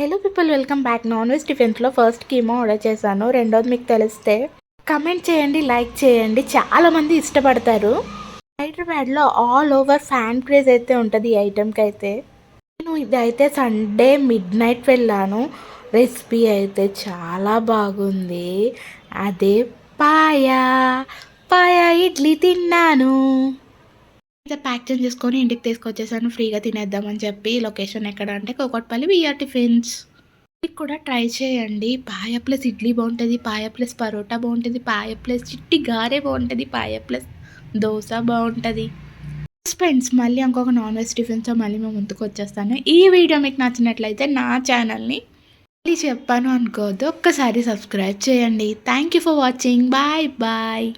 Hello people, welcome back. Non veg టిఫిన్స్లో first keema order చేశాను. రెండోది మీకు తెలిస్తే కమెంట్ చేయండి, లైక్ చేయండి. చాలామంది ఇష్టపడతారు. హైదరాబాద్లో ఆల్ ఓవర్ ఫ్యాన్ క్రేజ్ అయితే ఉంటుంది ఈ ఐటెంకి అయితే. నేను ఇదైతే సండే మిడ్ నైట్ వెళ్ళాను. రెసిపీ అయితే చాలా బాగుంది. అదే పాయా పాయా ఇడ్లీ తిన్నాను. అయితే ప్యాక్ చేసుకొని ఇంటికి తీసుకొచ్చేసాను. ఫ్రీగా తినేద్దామని చెప్పి. లొకేషన్ ఎక్కడ అంటే కూకట్పల్లి విఆర్ టిఫిన్స్. మీకు కూడా ట్రై చేయండి. పాయ ప్లస్ ఇడ్లీ బాగుంటుంది, పాయ ప్లస్ పరోటా బాగుంటుంది, పాయ ప్లస్ చిట్టి గారె బాగుంటుంది, పాయ ప్లస్ దోశ బాగుంటుంది. ఫ్రెండ్స్, మళ్ళీ ఇంకొక నాన్ వెజ్ టిఫిన్స్తో మళ్ళీ మేము ముందుకు వచ్చేస్తాను. ఈ వీడియో మీకు నచ్చినట్లయితే నా ఛానల్ని మళ్ళీ చెప్పాను అనుకోవద్దు, ఒక్కసారి సబ్స్క్రైబ్ చేయండి. Thank you for watching. Bye bye.